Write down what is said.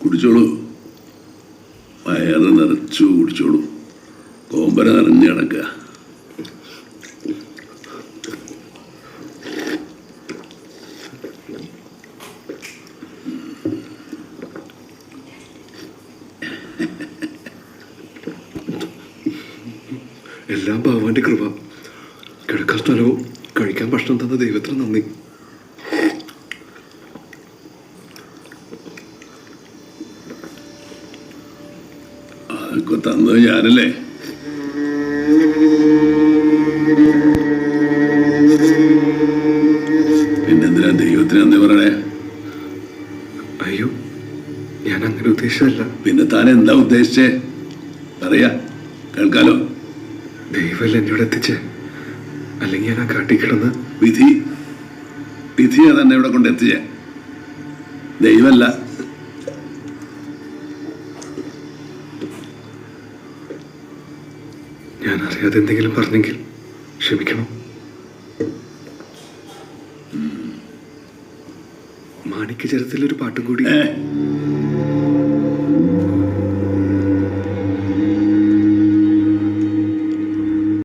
കുടിച്ചോളൂ. വയറ് നിറച്ചു കുടിച്ചോളൂ. കോമ്പര നിറഞ്ഞു കിടക്കുക. എല്ലാം ഭഗവാന്റെ കൃപ. കിടക്കാൻ സ്ഥലവും കഴിക്കാൻ ഭക്ഷണം തന്ന ദൈവത്തിന് നന്ദി. അതൊക്കെ തന്നത് ഞാനല്ലേ? പിന്നെന്തിനാ ദൈവത്തിന് നന്ദി പറയണേ? അയ്യോ, ഞാൻ അങ്ങനെ ഉദ്ദേശിച്ചല്ല. പിന്നെ താൻ എന്താ ഉദ്ദേശിച്ചേ? പറയാ, കേൾക്കാലോ. ദൈവമല്ല എന്നോട് എത്തിച്ചേ, അല്ലെങ്കിൽ ഞാൻ ആ കാട്ടിക്കിടന്ന്. വിധിയാ തന്നെ ഇവിടെ കൊണ്ട് എത്തിച്ചേ, ദൈവമല്ല. ഞാൻ അറിയാതെ എന്തെങ്കിലും പറഞ്ഞെങ്കിൽ ക്ഷമിക്കണം. മാണിക്യചരത്തിലൊരു പാട്ടും കൂടി.